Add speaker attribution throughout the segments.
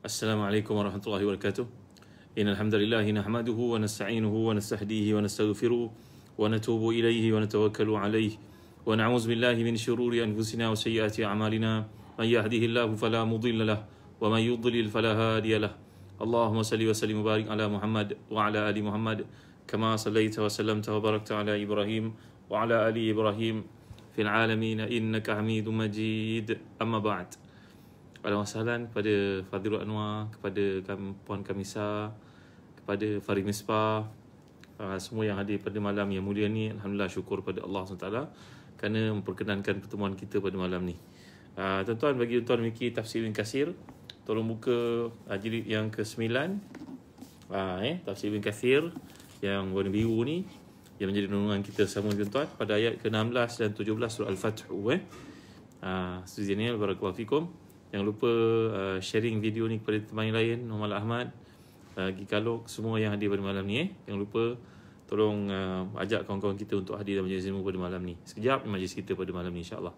Speaker 1: Assalamualaikum warahmatullahi wabarakatuh. Innal hamdalillah nahmaduhu wa nasta'inuhu wa nastahdihi wa nastaghfiruh wa natubu ilayhi wa natawakkalu alayhi wa na'udzu billahi min shururi anfusina wa sayyiati a'malina. Man yahdihillahu fala mudilla lahu wa man yudlil fala hadiya lahu. Allahumma salli wa sallim wa barik ala Muhammad wa ala ali Muhammad kama sallaita wa sallamta wa barakta ala Ibrahim wa ala ali Ibrahim fil alamin innaka Hamidum Majid. Amma ba'd. Assalamualaikum kepada Fadhilul Anwar, kepada Puan Kamisa, kepada Farid Misbah, semua yang hadir pada malam yang mulia ni. Alhamdulillah, syukur pada Allah SWT kerana memperkenankan pertemuan kita pada malam ni. Tuan-tuan, bagi tuan memiliki Tafsir Ibn Katsir, tolong buka jilid yang ke-9. Tafsir Ibn Katsir yang warna biru ni, yang menjadi renungan kita sama tuan-tuan pada ayat ke-16 dan 17 surah Al-Fath. Sejadinya, barakallahu fikum. Jangan lupa sharing video ni kepada teman yang lain, Muhammad Ahmad, Gikalog, semua yang hadir pada malam ni. Jangan lupa tolong ajak kawan-kawan kita untuk hadir dalam majlis ilmu pada malam ni. Sekejap majlis kita pada malam ni, insya-Allah.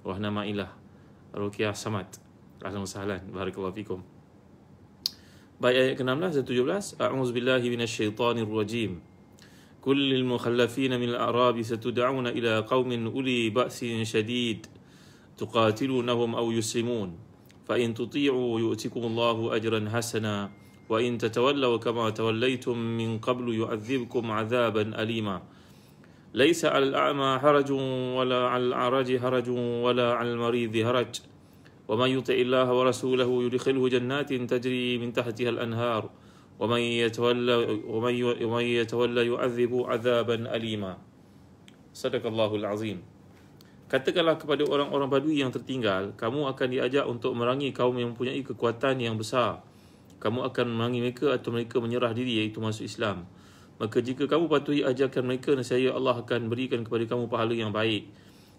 Speaker 1: Wahna Ma'ilah, Ruqyah Samad, ahlan wa sahlan, barakallahu fikum. Baik, ayat ke-16 dan 17. A'udzubillahi minasyaitonir rajim. Kullil mukhallafina min al-a'rabi satud'auna ila qaumin uli ba'sin syadid تقاتلونهم أو يسلمون فإن تطيعوا يؤتكم الله أجرا حسنا وإن تتولوا كما توليتم من قبل يعذبكم عذابا أليما ليس على الأعمى حرج ولا على الأعرج حرج ولا على المريض حرج ومن يطع الله ورسوله يدخله جنات تجري من تحتها الأنهار ومن يتولى يعذب عذابا أليما. صدق الله العظيم. Katakanlah kepada orang-orang Badui yang tertinggal, kamu akan diajak untuk merangi kaum yang mempunyai kekuatan yang besar. Kamu akan merangi mereka atau mereka menyerah diri, iaitu masuk Islam. Maka jika kamu patuhi ajakan mereka, nescaya Allah akan berikan kepada kamu pahala yang baik.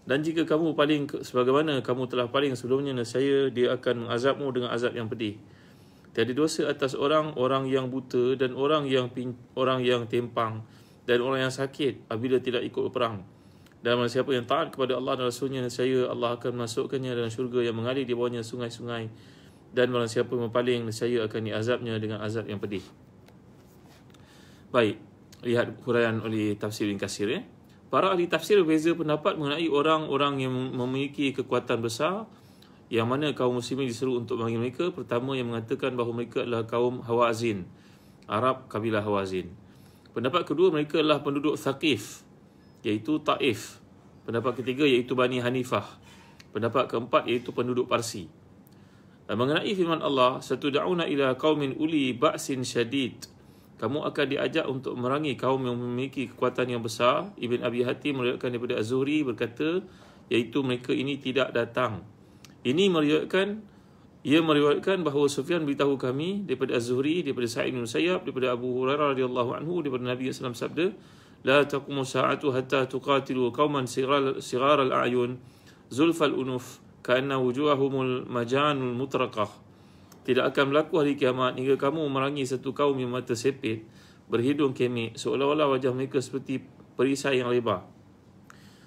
Speaker 1: Dan jika kamu paling sebagaimana kamu telah paling sebelumnya, nescaya Dia akan mengazabmu dengan azab yang pedih. Tiada dosa atas orang yang buta dan orang yang tempang dan orang yang sakit apabila tidak ikut perang. Dan siapa yang taat kepada Allah dan Rasulnya, nescaya Allah akan memasukkannya dalam syurga yang mengalir di bawahnya sungai-sungai. Dan barang siapa yang berpaling, nescaya akan diazabnya dengan azab yang pedih. Baik, lihat huraian oleh Tafsir Ibn Katsir. Para ahli tafsir berbeza pendapat mengenai orang-orang yang memiliki kekuatan besar, yang mana kaum muslimin diseru untuk memanggil mereka. Pertama, yang mengatakan bahawa mereka adalah kaum Hawazin, Arab kabilah Hawazin. Pendapat kedua, mereka adalah penduduk Thaqif, iaitu Taif. Pendapat ketiga iaitu Bani Hanifah. Pendapat keempat iaitu penduduk Parsi. Mengenai firman Allah, satud'auna ila qaumin uli ba'sin syadid, kamu akan diajak untuk merangi kaum yang memiliki kekuatan yang besar. Ibn Abi Hatim meriwayatkan daripada Az-Zuhri berkata, iaitu mereka ini tidak datang. Ia meriwayatkan bahawa Sufyan beritahu kami daripada Az-Zuhri, daripada Sa'id bin Musayyab, daripada Abu Hurairah radhiyallahu anhu, daripada Nabi sallallahu alaihi wasallam sabda, لا تقوم الساعة حتى تقاتلوا قوما صغار الأعين زلف الأنف كأن وجوههم المجان المطرقة. Tidak akan berlaku hari kiamat hingga kamu merangi satu kaum yang mata sepit, berhidung kemik, seolah-olah wajah mereka seperti perisai yang lebar.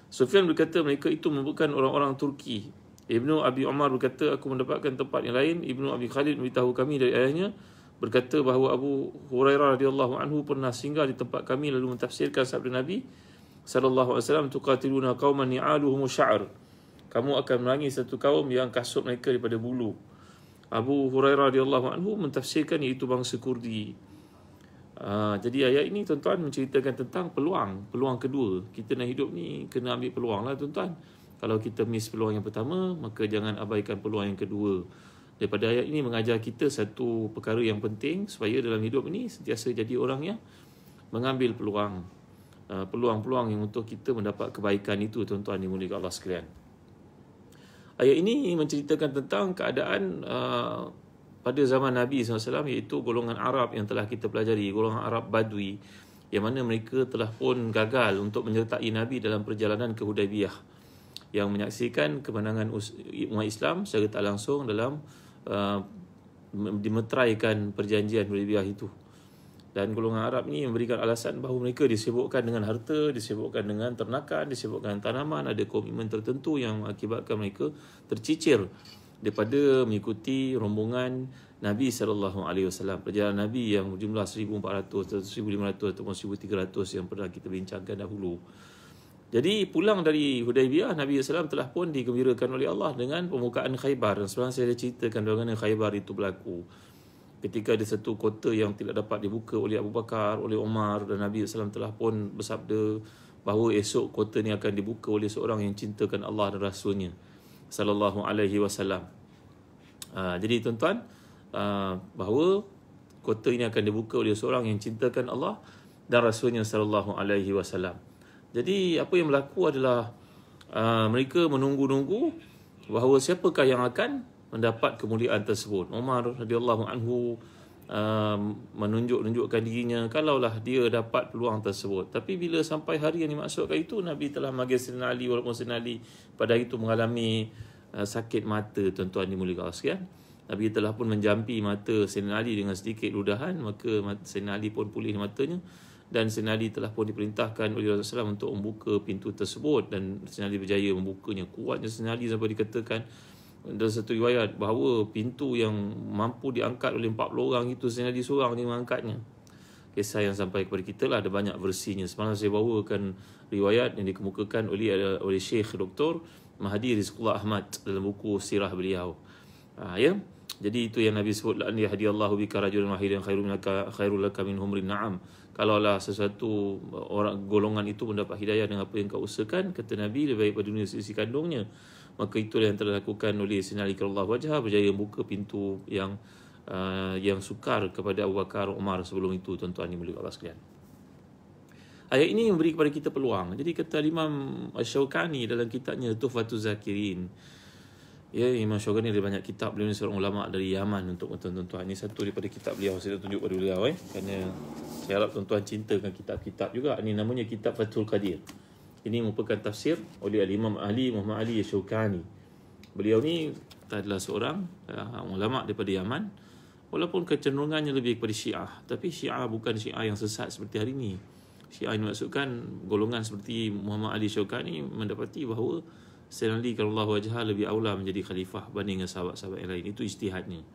Speaker 1: Sufyan berkata mereka itu merupakan orang-orang Turki. Ibnu Abi Umar berkata, aku mendapatkan tempat yang lain. Ibnu Abi Khalid memberitahu kami dari ayahnya, berkata bahawa Abu Hurairah radhiyallahu anhu pernah singgah di tempat kami lalu mentafsirkan sabda Nabi sallallahu alaihi wasallam, tuqatiluna qauman ni'aluhum sya'r, kamu akan merangi satu kaum yang kasut mereka daripada bulu. Abu Hurairah radhiyallahu anhu mentafsirkan iaitu bangsa Kurdi. Jadi ayat ini tuan-tuan menceritakan tentang peluang kedua. Kita nak hidup ni kena ambil peluang lah tuan-tuan. Kalau kita miss peluang yang pertama, maka jangan abaikan peluang yang kedua. Daripada ayat ini mengajar kita satu perkara yang penting, supaya dalam hidup ini sentiasa jadi orang yang mengambil peluang-peluang yang untuk kita mendapat kebaikan itu, tuan-tuan dimuliakan Allah sekalian. Ayat ini menceritakan tentang keadaan pada zaman Nabi SAW, iaitu golongan Arab yang telah kita pelajari, golongan Arab Badui, yang mana mereka telah pun gagal untuk menyertai Nabi dalam perjalanan ke Hudaybiyah, yang menyaksikan kemenangan umat Islam secara tak langsung dalam dimeteraikan perjanjian Hudaybiyah itu. Dan golongan Arab ni memberikan alasan bahawa mereka disibukkan dengan harta, disibukkan dengan ternakan, disibukkan dengan tanaman, ada komitmen tertentu yang mengakibatkan mereka tercicir daripada mengikuti rombongan Nabi SAW, perjalanan Nabi yang berjumlah 1,400 atau 1,500 ataupun 1,300 yang pernah kita bincangkan dahulu. Jadi pulang dari Hudaibiyah, Nabi SAW telah pun digembirakan oleh Allah dengan pembukaan Khaybar. Dan sebenarnya saya ceritakan bagaimana Khaybar itu berlaku. Ketika ada satu kota yang tidak dapat dibuka oleh Abu Bakar, oleh Umar, dan Nabi SAW telah pun bersabda bahawa esok kota ini akan dibuka oleh seorang yang cintakan Allah dan Rasulnya sallallahu alaihi wasallam. Jadi tuan-tuan, bahawa kota ini akan dibuka oleh seorang yang cintakan Allah dan Rasulnya sallallahu alaihi wasallam. Jadi apa yang berlaku adalah mereka menunggu-nunggu bahawa siapakah yang akan mendapat kemuliaan tersebut. Umar radhiyallahu anhu menunjukkan dirinya kalaulah dia dapat peluang tersebut. Tapi bila sampai hari yang dimaksudkan itu, Nabi telah memanggil Sayyidina Ali, walaupun Sayyidina Ali pada hari itu mengalami sakit mata, tuan-tuan dimuliakan sekalian. Nabi telah pun menjampi mata Sayyidina Ali dengan sedikit ludahan, maka Sayyidina Ali pun pulih matanya, dan Sayyidina Ali telah pun diperintahkan oleh Rasulullah SAW untuk membuka pintu tersebut, dan Sayyidina Ali berjaya membukanya. Kuatnya Sayyidina Ali sampai dikatakan dalam satu riwayat bahawa pintu yang mampu diangkat oleh 40 orang itu Sayyidina Ali seorang yang mengangkatnya. Kisah yang sampai kepada kita lah, ada banyak versinya. Semalam saya bawakan riwayat yang dikemukakan oleh Syekh Dr. Mahdi Rizqullah Ahmad dalam buku sirah beliau. Ya. Jadi itu yang Nabi sebut, la an yahdiyallahu bika rajulan wahidan khairul laka min humrin na'am. Kalaulah sesuatu orang golongan itu mendapat hidayah dengan apa yang kau usahakan, kata Nabi, lebih baik pada dunia sisi kandungnya. Maka itulah yang telah dilakukan oleh Sayyidina Ali karramallahu wajhah, berjaya membuka pintu yang sukar kepada Abu Bakar, Umar sebelum itu, tuan-tuan dimuliakan Allah sekalian. Ayat ini memberi kepada kita peluang. Jadi kata Imam Asy-Syaukani dalam kitabnya Tuhfatuz Zakirin, ya, Imam Syaukani ada banyak kitab. Beliau ni seorang ulama dari Yaman untuk tuan-tuan. Ini satu daripada kitab beliau, saya tunjuk pada beliau kerana saya harap tuan-tuan cintakan kitab-kitab juga. Ini namanya kitab Fathul Qadir. Ini merupakan tafsir oleh Imam Ali Muhammad Ali Syaukani. Beliau ni adalah seorang ulama daripada Yaman, walaupun kecenderungannya lebih kepada Syiah, tapi Syiah bukan Syiah yang sesat seperti hari ini. Syiah ini maksudkan golongan seperti Muhammad Ali Syaukani mendapati bahawa Sayyidina Ali karramallahu wajhah lebih aula menjadi khalifah banding sahabat-sahabat yang lain. Itu ijtihadnya.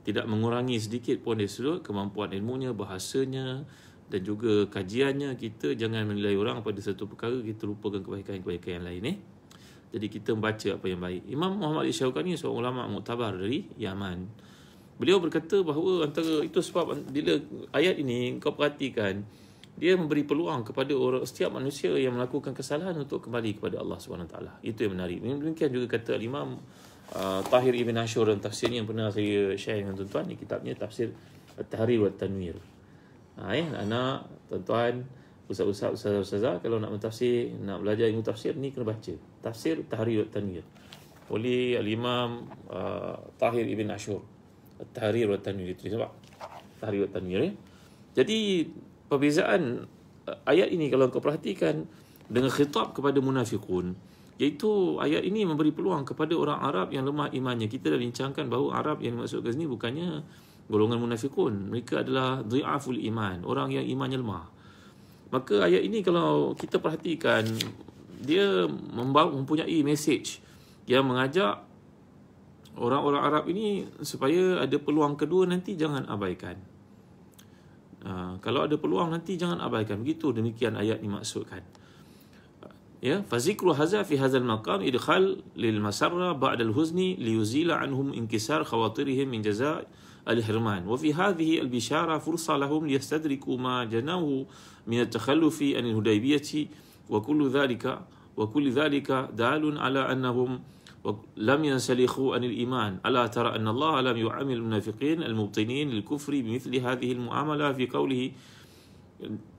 Speaker 1: Tidak mengurangi sedikit pun dari sudut kemampuan ilmunya, bahasanya dan juga kajiannya. Kita jangan menilai orang pada satu perkara kita lupakan kebaikan-kebaikan yang lain. Jadi kita membaca apa yang baik. Imam Muhammad Ali Syaukani seorang ulama muktabar dari Yaman. Beliau berkata bahawa antara itu sebab bila ayat ini kau perhatikan, dia memberi peluang kepada setiap manusia yang melakukan kesalahan untuk kembali kepada Allah SWT. Itu yang menarik. Demikian juga kata Imam Tahir Ibn Ashur dalam tafsirnya yang pernah saya share dengan tuan-tuan. Di kitabnya Tafsir At-Tahrir wa Tanwir. Anak, tuan-tuan, ustaz-ustazah, kalau nak mentafsir, nak belajar ilmu tafsir, ni kena baca Tafsir At-Tahrir wa Tanwir oleh Al-Imam Tahir Ibn Ashur. At-Tahrir wa Tanwir, itu sebab Tahrir wa Tanwir. Jadi perbezaan ayat ini kalau kau perhatikan dengan khitab kepada munafiqun, iaitu ayat ini memberi peluang kepada orang Arab yang lemah imannya. Kita dah bincangkan bahawa Arab yang dimaksudkan sini bukannya golongan munafiqun. Mereka adalah dhi'aful iman, orang yang imannya lemah. Maka ayat ini kalau kita perhatikan, dia mempunyai message yang mengajak orang-orang Arab ini supaya ada peluang kedua nanti jangan abaikan. Kalau ada peluang nanti jangan abaikan. Begitu, demikian ayat dimaksudkan. Ya, fazikru hadza fi hadzal maqam idkhal lil masarra ba'da al huzni liyuzila anhum inkisar khawatirihim min jazaa al hirman wa fi hadhihi al bishara fursa lahum liyastadriku ma janahu min at takhallufi an al hudaybiyah wa kullu dhalika dalun ala annahum لم ينسلخوا عن الإيمان ألا ترى أن الله لم يعامل المنافقين المبطنين للكفر بمثل هذه المعاملة في قوله.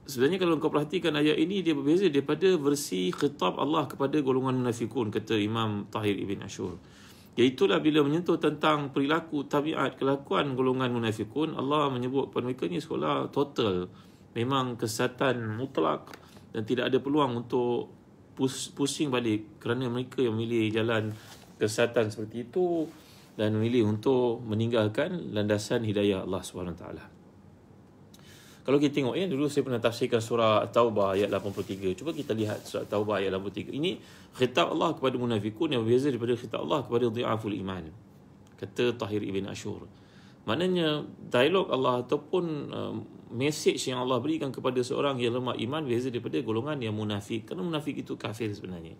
Speaker 1: Sebenarnya kalau kau perhatikan ayat ini, dia berbeza daripada versi khitab Allah kepada golongan munafikun, kata Imam Tahir Ibn Ashur. Iaitulah bila menyentuh tentang perilaku, tabiat, kelakuan golongan munafikun, Allah menyebut pada mereka ni sekolah total, memang kesesatan mutlak dan tidak ada peluang untuk pusing balik, kerana mereka yang memilih jalan kesesatan seperti itu dan memilih untuk meninggalkan landasan hidayah Allah SWT. Kalau kita tengok, dulu saya pernah tafsirkan surah At-Taubah ayat 83. Cuba kita lihat surah At-Taubah ayat 83. Ini khitab Allah kepada munafikun yang berbeza daripada khitab Allah kepada dhi'aful iman, kata Tahir Ibn Ashur. Maknanya dialog Allah ataupun message yang Allah berikan kepada seorang yang lemah iman berbeza daripada golongan yang munafik. Kerana munafik itu kafir sebenarnya.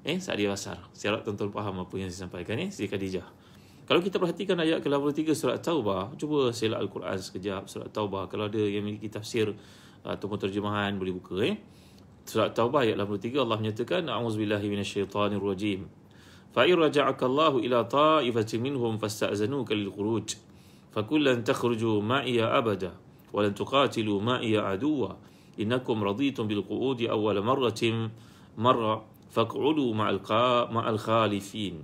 Speaker 1: Sa'di Basar. Saya harap tuan-tuan faham apa yang saya sampaikan. Siti Khadijah. Kalau kita perhatikan ayat ke-83 surat Taubah, cuba selak Al-Quran sekejap. Surat Taubah, kalau ada yang memiliki tafsir ataupun terjemahan, boleh buka. Surat Taubah ayat 83 Allah menyatakan, A'udzubillahi minasyaitanirrajim. Fa'in raja'aka Allahu ila ta'ifatin minhum fasta'zanuka lil khuruj. فَكُلًّا تَخْرُجُوا مَعِيَ أَبَدًا وَلَنْ تُقَاتِلُوا مَعِيَ عَدُوًّا إِنَّكُمْ رَضِيتُمْ بِالْقُعُودِ أَوَّلَ مرة فَاقْعُدُوا مَعَ الْخَالِفِينَ.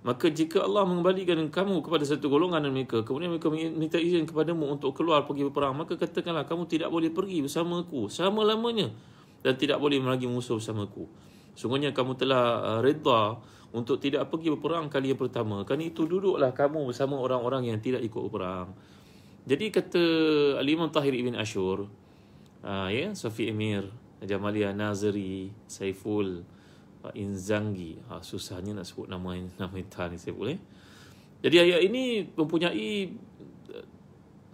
Speaker 1: Maka jika Allah mengembalikan kamu kepada satu golongan mereka, kemudian mereka minta izin kepadamu untuk keluar pergi berperang, maka katakanlah kamu tidak boleh pergi bersamaku selama-lamanya dan tidak boleh lagi musuh bersamaku. Sungguhnya kamu telah redha untuk tidak pergi berperang kali yang pertama. Kerana itu duduklah kamu bersama orang-orang yang tidak ikut berperang. Jadi kata Al-Imam Tahir Ibn Ashur, Safi Emir, Jamalia Nazari, Saiful Inzangi. Susahnya nak sebut nama entah ni Saiful. Jadi ayat ini mempunyai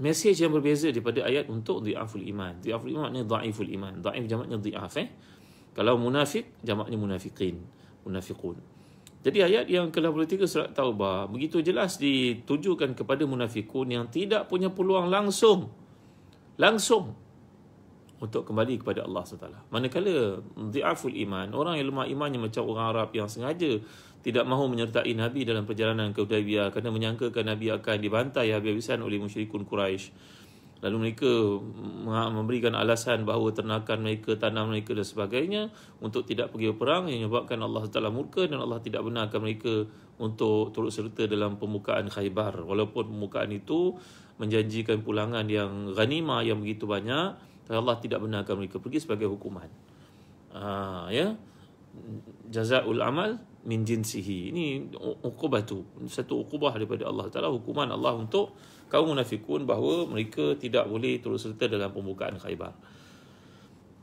Speaker 1: mesej yang berbeza daripada ayat untuk dhi'aful iman. Dhi'aful iman maknanya dha'iful iman. Dha'if jamaknya dhi'af. Kalau munafik, jamaknya munafiqun. Jadi ayat yang ke-83 surat Taubah begitu jelas ditujukan kepada munafikun yang tidak punya peluang langsung untuk kembali kepada Allah SWT. Manakala dhi'aful iman, orang yang lemah imannya macam orang Arab yang sengaja tidak mahu menyertai Nabi dalam perjalanan ke Hudaybiyah kerana menyangkakan Nabi akan dibantai habis-habisan oleh musyrikun Quraisy. Lalu mereka memberikan alasan bahawa ternakan mereka, tanam mereka dan sebagainya untuk tidak pergi berperang yang menyebabkan Allah Taala murka dan Allah tidak benarkan mereka untuk turut serta dalam pembukaan Khaybar. Walaupun pembukaan itu menjanjikan pulangan yang ghanimah yang begitu banyak, tapi Allah tidak benarkan mereka pergi sebagai hukuman. Jazaa'ul amal min jinsihi. Ini uqubah tu, satu uqubah daripada Allah Taala, hukuman Allah untuk kaum munafikun bahawa mereka tidak boleh turut serta dalam pembukaan Khaybar.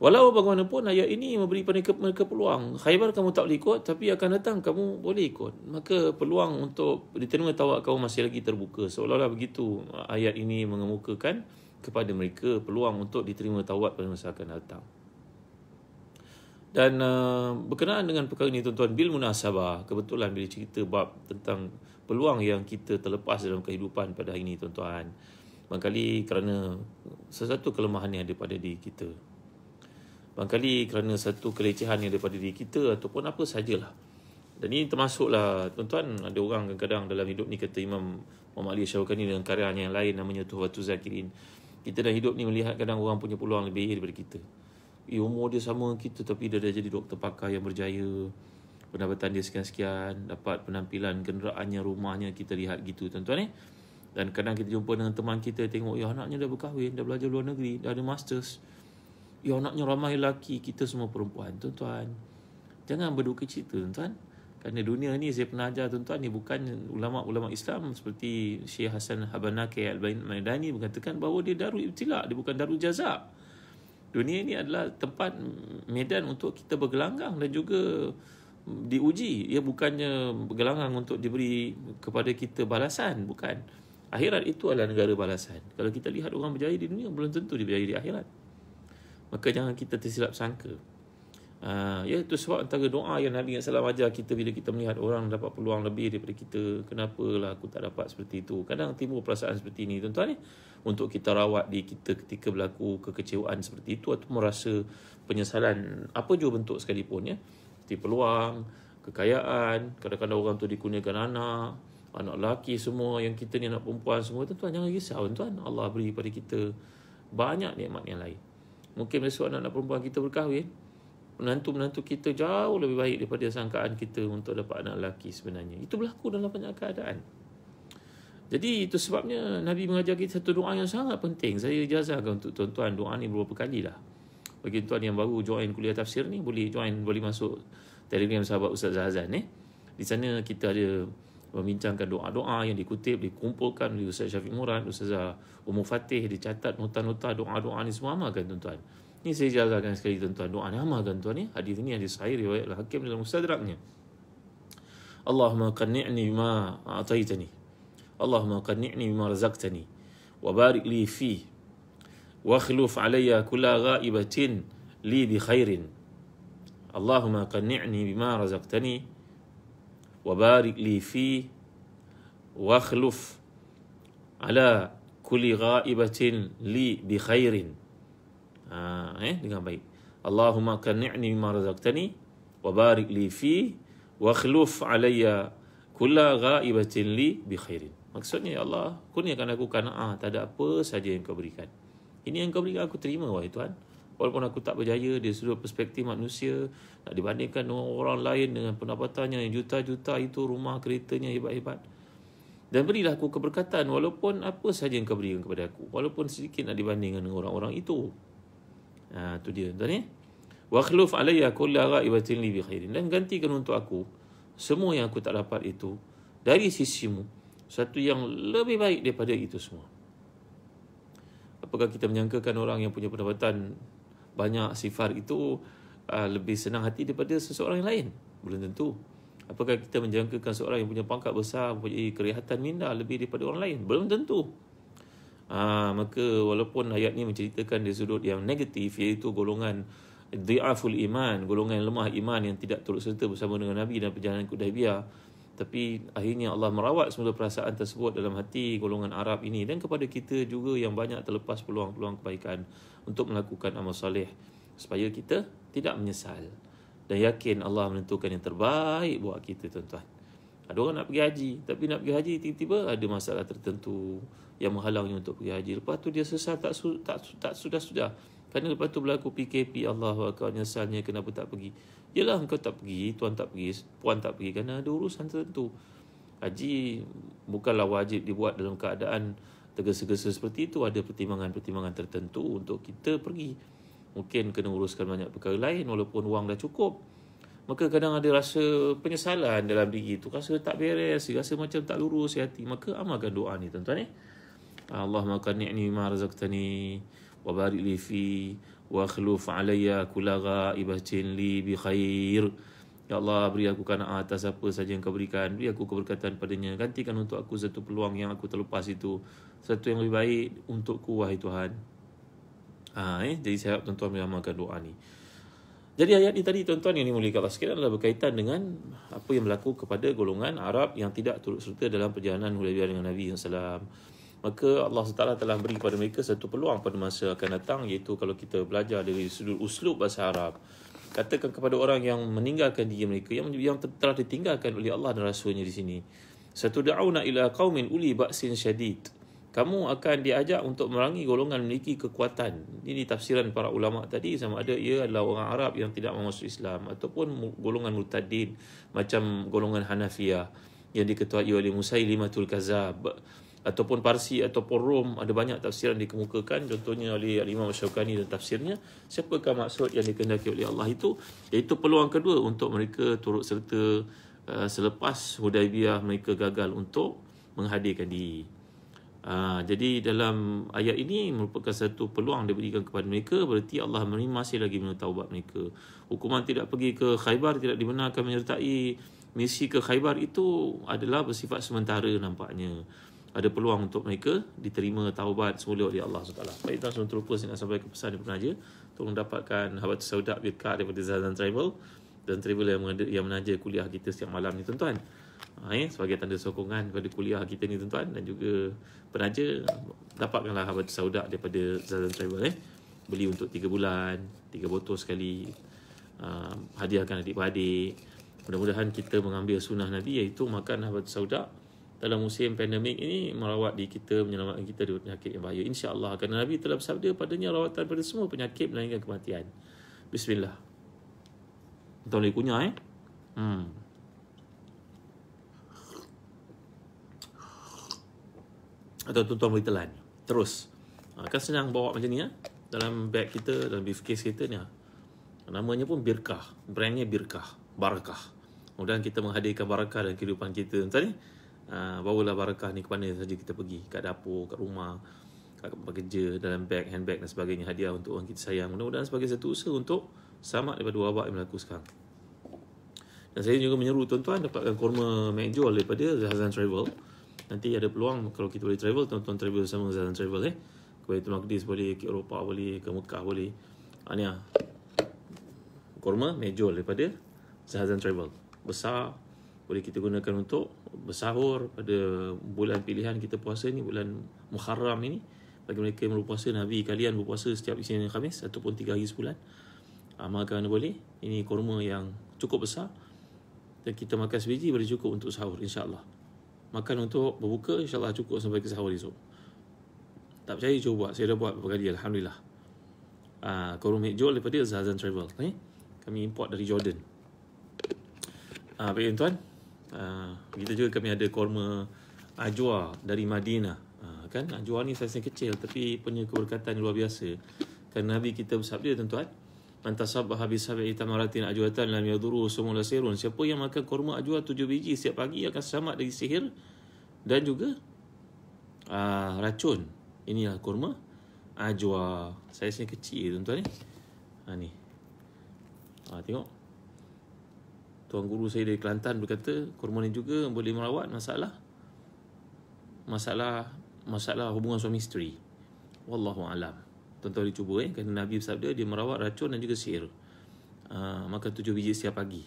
Speaker 1: Walau bagaimanapun ayat ini memberi mereka peluang. Khaybar kamu tak boleh ikut, tapi akan datang kamu boleh ikut. Maka peluang untuk diterima tawak kamu masih lagi terbuka. Seolah-olah begitu ayat ini mengemukakan kepada mereka peluang untuk diterima tawak pada masa akan datang. Dan berkenaan dengan perkara ini tuan-tuan, bil munasabah, kebetulan bila cerita bab tentang peluang yang kita terlepas dalam kehidupan pada hari ini tuan-tuan, barangkali kerana sesuatu kelemahan yang ada pada diri kita, barangkali kerana satu kelecehan yang ada pada diri kita ataupun apa sajalah. Dan ini termasuklah tuan-tuan, ada orang kadang-kadang dalam hidup ni, kata Imam Muhammad Ali Syawkani dengan karyanya yang lain namanya Tuhfatul Zakirin, kita dalam hidup ni melihat kadang orang punya peluang lebih daripada kita. Umur dia sama kita tapi dia dah jadi doktor pakar yang berjaya, pendapatan dia sekian-sekian, dapat penampilan kenderaannya, rumahnya, kita lihat gitu tuan-tuan. Dan kadang kita jumpa dengan teman kita, tengok anaknya dah berkahwin, dah belajar luar negeri, dah ada masters, anaknya ramai lelaki, kita semua perempuan. Tuan-tuan, jangan berduka cita tuan-tuan, kerana dunia ni saya pernah ajar tuan-tuan, ni bukan ulama-ulama Islam seperti Syekh Hasan Habanaki Al-Maidani mengatakan bahawa dia darul ibtila, dia bukan darul jaza. Dunia ini adalah tempat medan untuk kita bergelanggang dan juga diuji. Ia bukannya bergelanggang untuk diberi kepada kita balasan, bukan. Akhirat itu adalah negara balasan. Kalau kita lihat orang berjaya di dunia, belum tentu dia berjaya di akhirat. Maka jangan kita tersilap sangka. Itu sebab antara doa yang Nabi SAW ajar kita bila kita melihat orang dapat peluang lebih daripada kita, kenapalah aku tak dapat seperti itu. Kadang timbul perasaan seperti ini tuan-tuan, untuk kita rawat di kita ketika berlaku kekecewaan seperti itu atau merasa penyesalan apa jua bentuk sekalipun, seperti peluang, kekayaan, kadang-kadang orang tu dikurniakan anak lelaki semua, yang kita ni anak perempuan semua. Tuan-tuan jangan risau tuan, Allah beri pada kita banyak nikmat yang lain. Mungkin besok anak perempuan kita berkahwin, menantu-menantu kita jauh lebih baik daripada sangkaan kita untuk dapat anak lelaki sebenarnya. Itu berlaku dalam banyak keadaan. Jadi itu sebabnya Nabi mengajar kita satu doa yang sangat penting. Saya ijazahkan untuk tuan-tuan, doa ni beberapa kali dah. Bagi tuan yang baru join kuliah tafsir ni, boleh masuk Telegram sahabat Ustaz Zahazan. Di sana kita ada membincangkan doa-doa yang dikutip, dikumpulkan oleh Ustaz Syafiq Murad, Ustazah Ummu Fatih, dicatat nota-nota doa-doa ni semua, amalkan tuan-tuan. Ini saya ijazahkan sekali tuan-tuan, doa ni amalkan tuan. Hadis ini hadis sahih riwayat Al-Hakim dalam Mustadraknya. Allahumma qanni'ni bima a'taitani Allahumma qanni'ni bima razaqtani wa barik li fi wa akhluf alayya kulla ghaibatin li bi khairin. Allahumma qanni'ni bima razaqtani wa barik li fi wa akhluf ala kulli ghaibatin li bi khairin. Dengan baik. Allahumma qanni'ni bima razaqtani wa barik li fi wa akhluf alayya kulla ghaibatin li bi khairin. Maksudnya, ya Allah, kurniakan aku qanaah terhadap apa saja yang kau berikan. Ini yang kau berikan aku terima, wahai Tuhan. Walaupun aku tak berjaya dari sudut perspektif manusia, nak dibandingkan dengan orang lain dengan pendapatannya yang juta-juta itu, rumah keretanya hebat-hebat. Dan berilah aku keberkatan walaupun apa saja yang kau berikan kepada aku, walaupun sedikit nak dibandingkan dengan orang-orang itu. Itu dia, tuan ya. Wa akhluf alayya kulla ghaibatin li bi khairin. Dan gantikan untuk aku semua yang aku tak dapat itu dari sisimu, satu yang lebih baik daripada itu semua. Apakah kita menyangkakan orang yang punya pendapatan banyak sifar itu lebih senang hati daripada seseorang yang lain? Belum tentu. Apakah kita menjangkakan seorang yang punya pangkat besar, mempunyai kelihatan minda lebih daripada orang lain? Belum tentu. Maka walaupun ayat ini menceritakan dari sudut yang negatif, iaitu golongan dhi'aful iman, golongan lemah iman yang tidak turut serta bersama dengan Nabi dan perjalanan ke Hudaibiyah, tapi akhirnya Allah merawat semula perasaan tersebut dalam hati golongan Arab ini, dan kepada kita juga yang banyak terlepas peluang-peluang kebaikan untuk melakukan amal soleh, supaya kita tidak menyesal dan yakin Allah menentukan yang terbaik buat kita, tuan-tuan. Ada orang nak pergi haji, tapi nak pergi haji tiba-tiba ada masalah tertentu yang menghalangnya untuk pergi haji. Lepas tu dia sesal tak sudah-sudah. Kerana lepas tu berlaku PKP, Allahu Akbar, nyesalnya kenapa tak pergi. Yalah, engkau tak pergi, tuan tak pergi, puan tak pergi kerana ada urusan tertentu. Haji bukanlah wajib dibuat dalam keadaan tergesa-gesa seperti itu. Ada pertimbangan-pertimbangan tertentu untuk kita pergi. Mungkin kena uruskan banyak perkara lain walaupun wang dah cukup. Maka kadang ada rasa penyesalan dalam diri itu, rasa tak beres, rasa macam tak lurus hati. Maka amalkan doa ni, tuan-tuan. Allahumma qanni'ni bima razaqtani wa barik li fi wa akhluf alayya kulla ghaibatin li bi khair. Ya Allah, beri aku qanaah atas apa saja yang kau berikan, beri aku keberkatan padanya, gantikan untuk aku satu peluang yang aku terlepas itu, satu yang lebih baik untukku, wahai Tuhan. Jadi saya harap tuan-tuan mengamalkan doa ni. Jadi ayat ni tadi, tuan-tuan yang dimuliakan Allah sekalian, adalah berkaitan dengan apa yang berlaku kepada golongan Arab yang tidak turut serta dalam perjalanan Hudaibiyah dengan Nabi SAW. Maka Allah SWT telah beri kepada mereka satu peluang pada masa akan datang, iaitu kalau kita belajar dari sudut uslub bahasa Arab, katakan kepada orang yang meninggalkan diri mereka, yang telah ditinggalkan oleh Allah dan Rasulnya di sini, satud'auna ila qaumin uli ba'sin syadid. Kamu akan diajak untuk merangi golongan memiliki kekuatan. Ini tafsiran para ulama tadi, sama ada ia adalah orang Arab yang tidak masuk Islam, ataupun golongan murtadin macam golongan Hanafiyah yang diketuai oleh Musailimatul Kazab, ataupun Parsi ataupun Rom. Ada banyak tafsiran dikemukakan, contohnya oleh Imam Syaukani dan tafsirnya. Siapakah maksud yang dikehendaki oleh Allah itu? Iaitu peluang kedua untuk mereka turut serta selepas Hudaibiyah mereka gagal untuk menghadirkan diri. Jadi dalam ayat ini merupakan satu peluang diberikan kepada mereka, berarti Allah masih lagi menerima taubat mereka. Hukuman tidak pergi ke Khaybar, tidak dibenarkan menyertai misi ke Khaybar itu adalah bersifat sementara nampaknya. Ada peluang untuk mereka diterima taubat semula oleh Allah SWT. Baik, tuan, sebelum terlupa saya nak sampaikan pesan daripada penaja. Tolong dapatkan Habatus Sauda Birkat daripada Zazan Travel dan travel yang menaja kuliah kita setiap malam ni, tuan-tuan. Sebagai tanda sokongan kepada kuliah kita ni, tuan-tuan, dan juga penaja, dapatkanlah Habatus Sauda daripada Zazan Travel. Beli untuk 3 bulan, 3 botol sekali, hadiahkan adik-beradik. Mudah-mudahan kita mengambil sunnah Nabi, iaitu makan Habatus Sauda dalam musim pandemik ini, merawat diri kita, menyelamatkan kita dari penyakit yang bahaya, insya-Allah. Kerana Nabi telah bersabda, padanya rawatan pada semua penyakit melainkan kematian. Bismillah. Tuan boleh kunyah atau tuan-tuan boleh telan terus. Kan senang bawa macam ni dalam beg kita, dalam briefcase kita ni. Namanya pun Birkah, brandnya Birkah, Barakah. Mudah-mudahan kita menghadirkan barakah dalam kehidupan kita, tuan ni. Bawalah barakah ni ke mana saja kita pergi, kat dapur, kat rumah, kat tempat kerja, dalam beg, handbag dan sebagainya, hadiah untuk orang kita sayang. Mudah-mudahan sebagai satu usaha untuk selamat daripada wabak yang berlaku sekarang. Dan saya juga menyeru tuan-tuan dapatkan kurma McJowl daripada Zazan Travel. Nanti ada peluang kalau kita boleh travel, tuan-tuan travel sama Zazan Travel ke Baitul Maqdis boleh, ke Eropah boleh, ke Mekah boleh. Ni kurma mejol daripada Zazan Travel. Besar, boleh kita gunakan untuk bersahur pada bulan pilihan kita puasa ni, bulan Muharram ini. Bagi mereka yang berpuasa, Nabi kalian berpuasa setiap Isnin dan Khamis ataupun 3 hari sebulan. Makan boleh. Ini kurma yang cukup besar dan kita makan sebiji boleh cukup untuk sahur, insya-Allah. Makan untuk berbuka, insya-Allah cukup sampai ke sahur esok. Tak percaya cuba buat. Saya dah buat beberapa kali, alhamdulillah. Kurma mejol daripada Zazan Travel. Kami import dari Jordan. Baik tuan. Kita juga kami ada kurma ajwa dari Madinah. Kan ajwa ni saiznya kecil tapi punya keberkatan luar biasa. Kan Nabi kita bersabda tuan-tuan, man tasabbaha bi sab'i tamaratin ajwatan lam yadurru sumul sirun. Siapa yang makan kurma ajwa 7 biji setiap pagi akan selamat dari sihir dan juga racun. Inilah kurma ajwa. Saiznya kecil tuan-tuan ni. Ni. Tengok. Tuan guru saya dari Kelantan berkata kurma ni juga boleh merawat masalah hubungan suami isteri. Wallahu alam. Tuan-tuan dicuba kerana Nabi bersabda dia merawat racun dan juga sihir. Makan 7 biji setiap pagi.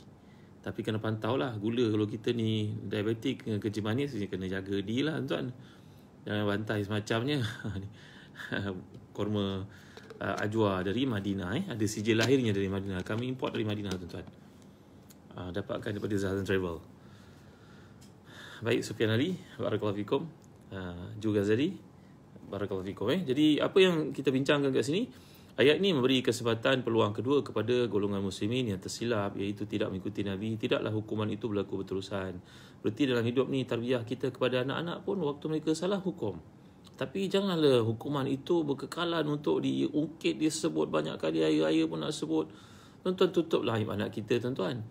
Speaker 1: Tapi kena pantau lah gula. Kalau kita ni diabetik, kerja manis, kena jaga diri lah tuan. Jangan bantai semacamnya. Kurma ajwa dari Madinah. Ada sijil lahirnya dari Madinah. Kami import dari Madinah tuan-tuan. Dapatkan daripada Zazan Travel. Baik, Sufian Ali, barakallahu fikum. Juga Zadi, barakallahu fikum. Jadi apa yang kita bincangkan kat sini, ayat ni memberi kesempatan peluang kedua kepada golongan muslimin yang tersilap, iaitu tidak mengikuti Nabi. Tidaklah hukuman itu berlaku berterusan. Berarti dalam hidup ni tarbiyah kita kepada anak-anak pun waktu mereka salah hukum. Tapi janganlah hukuman itu berkekalan untuk diungkit, disebut banyak kali, ayat-ayat pun nak sebut. Tuan-tuan tutuplah aib anak kita tuan-tuan.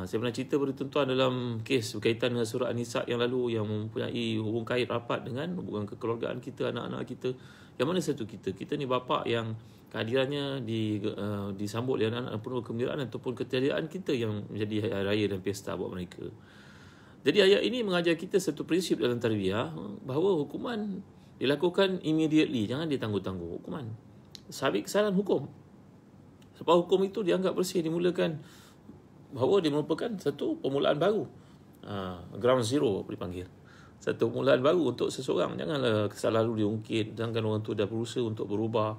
Speaker 1: Saya pernah cerita pada tuan-tuan dalam kes berkaitan dengan surah An-Nisa yang lalu, yang mempunyai hubung kait rapat dengan hubungan kekeluargaan kita, anak-anak kita. Yang mana satu kita ni bapa yang kehadirannya disambut oleh anak-anak penuh kegembiraan, ataupun ketiadaan kita yang menjadi hari raya dan pesta buat mereka. Jadi ayat ini mengajar kita satu prinsip dalam tarbiyah, bahawa hukuman dilakukan immediately, jangan ditangguh-tangguh hukuman. Sabit kesalahan hukum. Sebab hukum itu dianggap bersih, dimulakan bahawa dia merupakan satu permulaan baru. Ground zero dipanggil. Satu permulaan baru untuk seseorang. Janganlah kesalahan lalu diungkit. Jangan orang tu dah berusaha untuk berubah,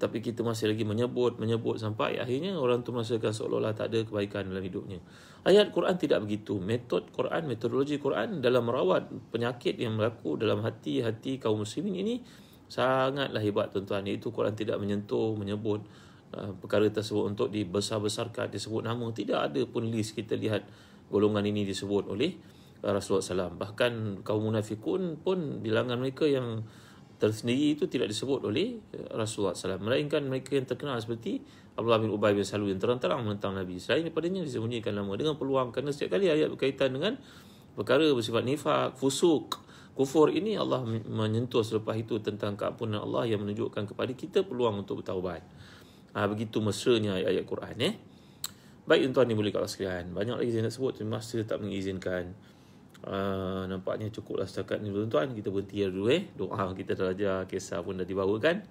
Speaker 1: tapi kita masih lagi menyebut sampai akhirnya orang tu merasakan seolah-olah tak ada kebaikan dalam hidupnya. Ayat Quran tidak begitu. Metodologi Quran dalam merawat penyakit yang berlaku dalam hati-hati kaum muslimin ini sangatlah hebat tuan-tuan. Iaitu Quran tidak menyentuh, menyebut perkara tersebut untuk dibesar-besarkan, disebut nama. Tidak ada pun list kita lihat golongan ini disebut oleh Rasulullah SAW. Bahkan kaum munafikun pun bilangan mereka yang tersendiri itu tidak disebut oleh Rasulullah SAW. Melainkan mereka yang terkenal seperti Abdullah bin Ubay bin Salul yang terang-terang menentang Nabi. Selain daripadanya disembunyikan nama dengan peluang, kerana setiap kali ayat berkaitan dengan perkara bersifat nifak, fusuk, kufur ini, Allah menyentuh selepas itu tentang keampunan Allah yang menunjukkan kepada kita peluang untuk bertaubat. Begitu mesranya ayat-ayat Quran. Baik tuan-tuan, boleh kat sekalian. Banyak lagi saya nak sebut, tapi masa tak mengizinkan. Nampaknya cukuplah setakat ni tuan-tuan. Kita berhenti dulu. Doa kita dah ajar, kisah pun dah dibawakan.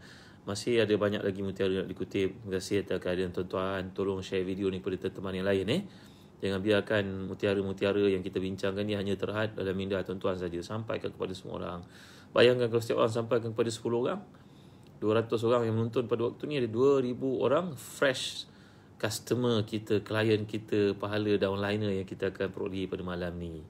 Speaker 1: Masih ada banyak lagi mutiara nak dikutip. Terima kasih atas kehadiran tuan-tuan. Tolong share video ni kepada teman-teman yang lain. Jangan biarkan mutiara-mutiara yang kita bincangkan ni hanya terhad dalam minda tuan-tuan saja. Sampaikan kepada semua orang. Bayangkan kalau setiap orang sampaikan kepada 10 orang, 200 orang yang menonton pada waktu ni, ada 2,000 orang fresh customer kita, klien kita, pahala downliner yang kita akan perolehi pada malam ni.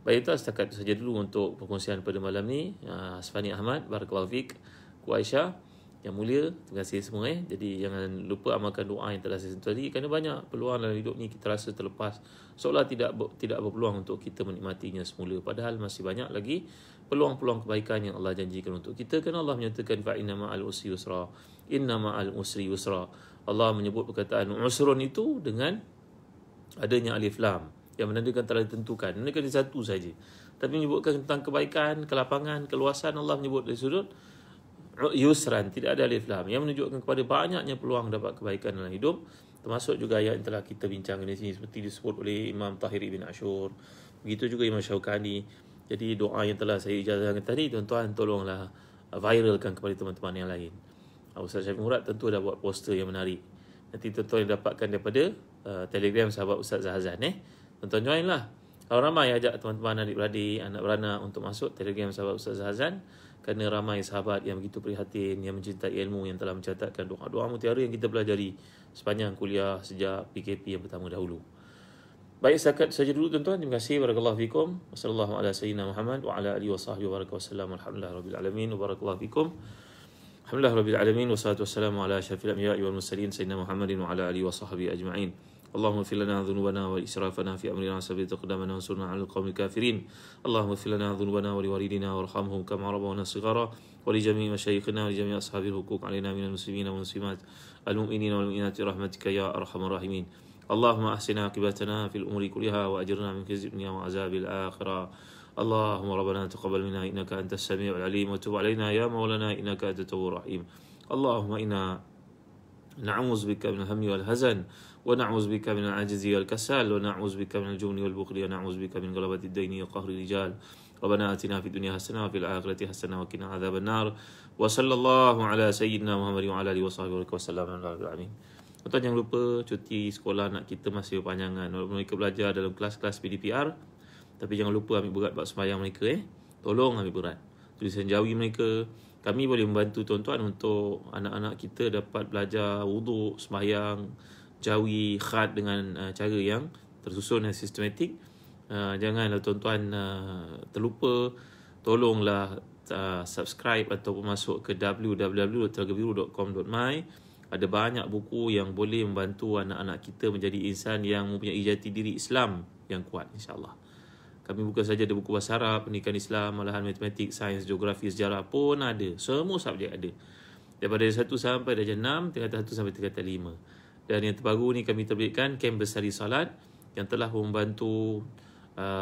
Speaker 1: Baik, itu setakat itu saja dulu untuk perkongsian pada malam ni. Asfani Ahmad, barakallahu fiik. Ku Aisyah yang mulia, terima kasih semua. Jadi jangan lupa amalkan doa yang telah saya sentuh tadi, kerana banyak peluang dalam hidup ni kita rasa terlepas, seolah tidak berpeluang untuk kita menikmatinya semula, padahal masih banyak lagi peluang-peluang kebaikan yang Allah janjikan untuk kita. Kerana Allah menyatakan fa inna ma'al usri yusra, inna ma'al usri yusra. Allah menyebut perkataan usrun itu dengan adanya alif lam yang menandakan telah ditentukan. Ini kan satu saja, tapi menyebutkan tentang kebaikan, kelapangan, keluasan. Allah menyebut dari sudut yusran, tidak ada alif lam, yang menunjukkan kepada banyaknya peluang dapat kebaikan dalam hidup. Termasuk juga ayat yang telah kita bincangkan di sini, seperti disebut oleh Imam Tahir ibn Ashur, begitu juga Imam Syaukani. Jadi doa yang telah saya ijazahkan tadi, tuan-tuan tolonglah viralkan kepada teman-teman yang lain. Ustaz Syafiq Murad tentu dah buat poster yang menarik. Nanti tuan-tuan dapatkan daripada Telegram sahabat Ustaz Zahazan. Tuan-tuan join lah. Kalau ramai, ajak teman-teman, adik-beradik, anak beranak untuk masuk Telegram sahabat Ustaz Zahazan. Kerana ramai sahabat yang begitu prihatin, yang mencintai ilmu, yang telah mencatatkan doa-doa mutiara yang kita pelajari sepanjang kuliah sejak PKP yang pertama dahulu. Baik, setakat saja dulu tuan-tuan. Terima kasih. Barakallahu fikum. Wassallallahu ala sayyidina Muhammad wa ala alihi wa sahbihi wa baraka wasallam. Alhamdulillah rabbil alamin. Wa barakallahu fikum. Alhamdulillah rabbil alamin. Wassalatu wassalamu ala asyrafil anbiya'i wal mursalin sayyidina Muhammadin wa ala alihi wa sahbihi ajma'in. Allahumma ighfir lana dhunubana wa israfana fi amrina sabbit aqdamana wansurna 'alal qaumil kafirin. Allahumma ighfir lana dhunubana wa liwalidina warhamhum kama rabbawna shighara wa li jami'i masyayikhina wa li jami'i ashabil huquq 'alaina minal muslimina wal muslimat al mu'minina wal mu'minati rahmatika ya arhamar rahimin. اللهم أحسن عاقبتنا في الأمور كلها وأجرنا من خزي الدنيا وعذاب الآخرة. اللهم ربنا تقبل منا إنك أنت السميع العليم وتب علينا يا مولانا إنك أنت التواب الرحيم. اللهم إنا نعوذ بك من الهم والحزن ونعوذ بك من العجز والكسل ونعوذ بك من الجبن والبخل ونعوذ بك من غلبة الدين وقهر الرجال. ربنا آتنا في الدنيا حسنة وفي الآخرة حسنة وقنا عذاب النار. وصلى الله على سيدنا محمد وعلى آله وصحبه وسلم. Tuan-tuan jangan lupa cuti sekolah anak kita masih berpanjangan. Walaupun mereka belajar dalam kelas-kelas PDPR, tapi jangan lupa ambil berat buat sembahyang mereka. Tolong ambil berat. Tulisan jawi mereka. Kami boleh membantu tuan-tuan untuk anak-anak kita dapat belajar wuduk, sembahyang, jawi, khat dengan cara yang tersusun dan sistematik. Janganlah tuan-tuan terlupa. Tolonglah subscribe ataupun masuk ke www.telagabiru.com.my. Ada banyak buku yang boleh membantu anak-anak kita menjadi insan yang mempunyai jati diri Islam yang kuat, insyaAllah. Kami bukan saja ada buku bahasa Arab, pendidikan Islam, malahan matematik, sains, geografi, sejarah pun ada. Semua subjek ada. Daripada 1 sampai darjah 6, tingkatan 1 sampai tingkatan 5. Dan yang terbaru ni kami terbitkan Kem Bersari Salat yang telah membantu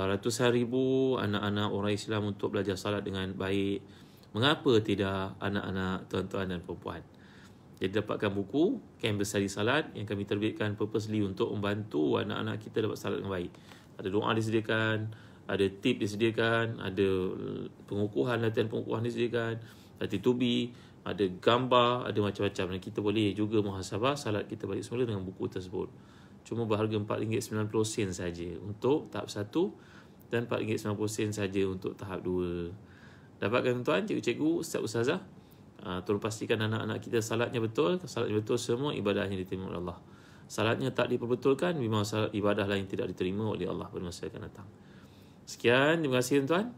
Speaker 1: ratusan ribu anak-anak orang Islam untuk belajar salat dengan baik. Mengapa tidak anak-anak tuan-tuan dan perempuan? Jadi dapatkan buku Kem Bersari Salat yang kami terbitkan purposely untuk membantu anak-anak kita dapat salat dengan baik. Ada doa disediakan, ada tip disediakan, ada pengukuhan, latihan pengukuhan disediakan, latih tubi, ada gambar, ada macam-macam. Dan kita boleh juga muhasabah salat kita balik semula dengan buku tersebut. Cuma berharga RM4.90 saja untuk tahap 1 dan RM4.90 saja untuk tahap 2. Dapatkan tuan, cikgu-cikgu, ustaz-ustazah. Tolong pastikan anak-anak kita salatnya betul. Salatnya betul, semua ibadahnya diterima oleh Allah. Salatnya tak diperbetulkan, memang ibadah lain tidak diterima oleh Allah pada masa akan datang. Sekian, terima kasih tuan-tuan.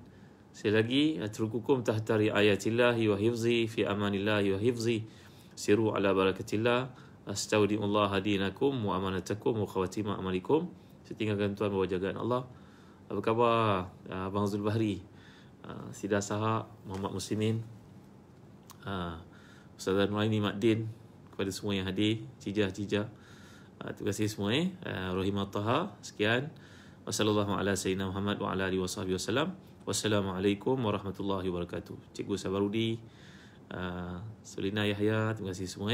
Speaker 1: Sekali lagi, atrukukum tahtari ayatillahi wa hifzi fi amanillahi wa hifzi. Siru ala barakatillah. Astaudi'ullah dinakum wa amanatakum wa khawatima amalikum. Saya tinggalkan tuan bawa jagaan Allah. Apa khabar Abang Zulbahri, Sidah Sahak, Muhammad Muslimin, Ustazah Nuraini Maddin, kepada semua yang hadir, Cijah. Terima kasih semua. Rohimah Taha. Sekian. Wassalamualaikum ala sayyidina Muhammad wa ala alihi wasallam. Wassalamualaikum warahmatullahi wabarakatuh. Cikgu Sabarudi, Sulina Yahya, terima kasih semua.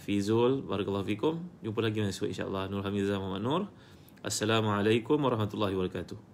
Speaker 1: Fizul, barakallahu fikum. Jumpa lagi esok insya-Allah. Nur Hamizah Muhammad Nur. Assalamualaikum warahmatullahi wabarakatuh.